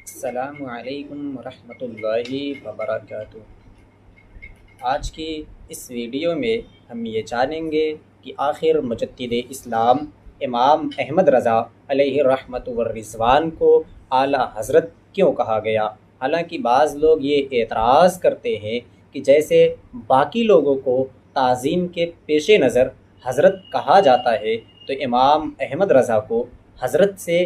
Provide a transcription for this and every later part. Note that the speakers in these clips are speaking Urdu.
السلام علیکم ورحمۃ اللہ وبرکاتہ۔ آج کی اس ویڈیو میں ہم یہ جانیں گے کہ آخر مجدد اسلام امام احمد رضا علیہ الرحمۃ والرضوان کو اعلیٰ حضرت کیوں کہا گیا۔ حالانکہ بعض لوگ یہ اعتراض کرتے ہیں کہ جیسے باقی لوگوں کو تعظیم کے پیش نظر حضرت کہا جاتا ہے تو امام احمد رضا کو حضرت سے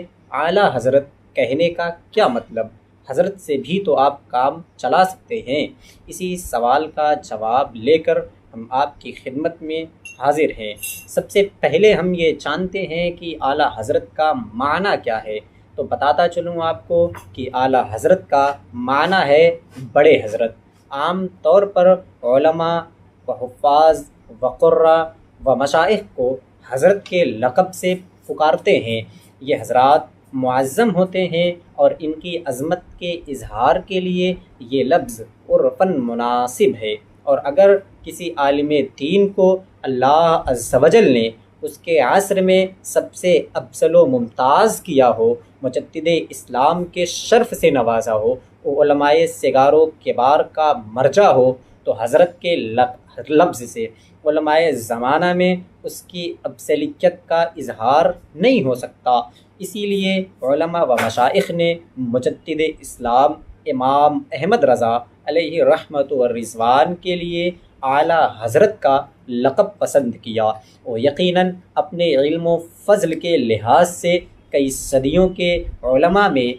اعلیٰ حضرت کہنے کا کیا مطلب؟ حضرت سے بھی تو آپ کام چلا سکتے ہیں۔ اسی سوال کا جواب لے کر ہم آپ کی خدمت میں حاضر ہیں۔ سب سے پہلے ہم یہ جانتے ہیں کہ اعلیٰ حضرت کا معنی کیا ہے۔ تو بتاتا چلوں آپ کو کہ اعلیٰ حضرت کا معنی ہے بڑے حضرت۔ عام طور پر علماء و حفاظ و قراء و مشائخ کو حضرت کے لقب سے پکارتے ہیں۔ یہ حضرات معظم ہوتے ہیں اور ان کی عظمت کے اظہار کے لیے یہ لفظ عرفاً مناسب ہے، اور اگر کسی عالم دین کو اللہ عز و جل نے اس کے عصر میں سب سے افضل و ممتاز کیا ہو، مجدد اسلام کے شرف سے نوازا ہو، وہ علماء صغار و کبار کا مرجع ہو، تو حضرت کے لفظ سے علماء زمانہ میں اس کی افضلیت کا اظہار نہیں ہو سکتا۔ اسی لیے علماء و مشائخ نے مجدد اسلام امام احمد رضا علیہ رحمۃ والرضوان کے لیے اعلیٰ حضرت کا لقب پسند کیا۔ وہ یقیناً اپنے علم و فضل کے لحاظ سے کئی صدیوں کے علماء میں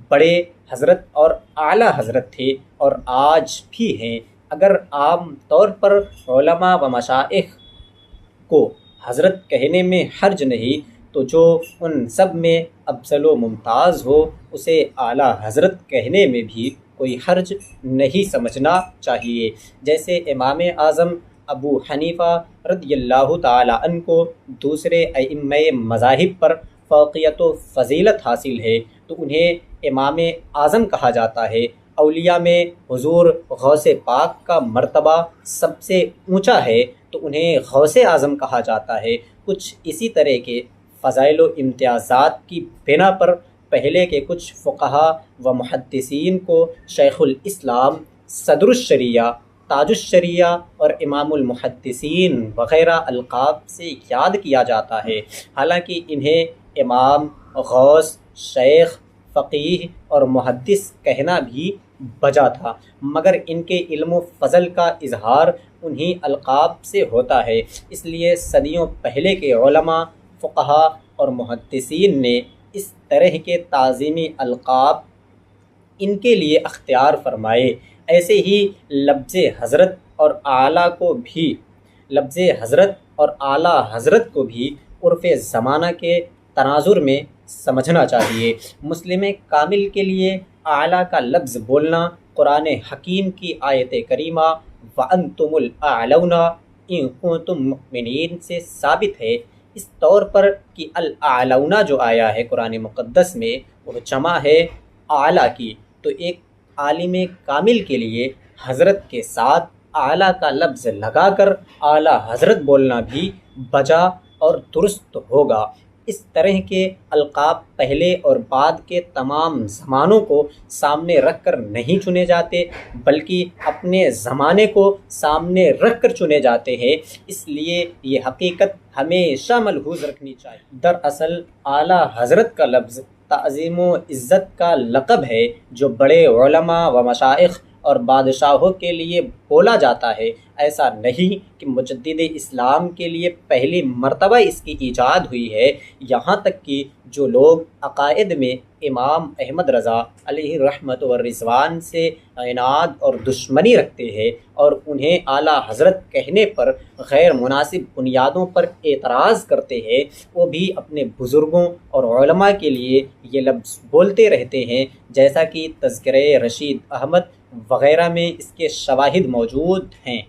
بڑے حضرت اور اعلیٰ حضرت تھے اور آج بھی ہیں۔ اگر عام طور پر علماء و مشائخ کو حضرت کہنے میں حرج نہیں، تو جو ان سب میں افضل و ممتاز ہو اسے اعلیٰ حضرت کہنے میں بھی کوئی حرج نہیں سمجھنا چاہیے۔ جیسے امام اعظم ابو حنیفہ رضی اللہ تعالی عنہ کو دوسرے ائمہ مذاہب پر فوقیت و فضیلت حاصل ہے تو انہیں امام اعظم کہا جاتا ہے۔ اولیاء میں حضور غوث پاک کا مرتبہ سب سے اونچا ہے تو انہیں غوث اعظم کہا جاتا ہے۔ کچھ اسی طرح کے فضائل و امتیازات کی بنا پر پہلے کے کچھ فقہا و محدثین کو شیخ الاسلام، صدر الشریعہ، تاج الشریعہ اور امام المحدثین وغیرہ القاب سے یاد کیا جاتا ہے۔ حالانکہ انہیں امام، غوث، شیخ، فقیہ اور محدث کہنا بھی بجا تھا، مگر ان کے علم و فضل کا اظہار انہی القاب سے ہوتا ہے۔ اس لیے صدیوں پہلے کے علماء، فقہا اور محدثین نے اس طرح کے تعظیمی القاب ان کے لیے اختیار فرمائے۔ ایسے ہی لفظ حضرت اور اعلیٰ حضرت کو بھی عرف زمانہ کے تناظر میں سمجھنا چاہیے۔ مسلم کامل کے لیے اعلیٰ کا لفظ بولنا قرآن حکیم کی آیت کریمہ وَأَنْتُمُ الْأَعْلَوْنَ إِن كُنتُم مُؤْمِنِينَ سے ثابت ہے۔ اس طور پر کہ الاعلون جو آیا ہے قرآن مقدس میں وہ جمع ہے اعلیٰ کی، تو ایک عالم کامل کے لیے حضرت کے ساتھ اعلیٰ کا لفظ لگا کر اعلیٰ حضرت بولنا بھی بجا اور درست ہوگا۔ اس طرح کے القاب پہلے اور بعد کے تمام زمانوں کو سامنے رکھ کر نہیں چنے جاتے، بلکہ اپنے زمانے کو سامنے رکھ کر چنے جاتے ہیں۔ اس لیے یہ حقیقت ہمیشہ ملحوظ رکھنی چاہیے۔ دراصل اعلیٰ حضرت کا لفظ تعظیم و عزت کا لقب ہے جو بڑے علماء و مشائخ اور بادشاہوں کے لیے بولا جاتا ہے۔ ایسا نہیں کہ مجدد اسلام کے لیے پہلی مرتبہ اس کی ایجاد ہوئی ہے، یہاں تک کہ جو لوگ عقائد میں امام احمد رضا علیہ رحمۃ والرضوان سے عناد اور دشمنی رکھتے ہیں اور انہیں اعلیٰ حضرت کہنے پر غیر مناسب بنیادوں پر اعتراض کرتے ہیں، وہ بھی اپنے بزرگوں اور علماء کے لیے یہ لفظ بولتے رہتے ہیں، جیسا کہ تذکرہ رشید احمد وغیرہ میں اس کے شواہد موجود ہیں۔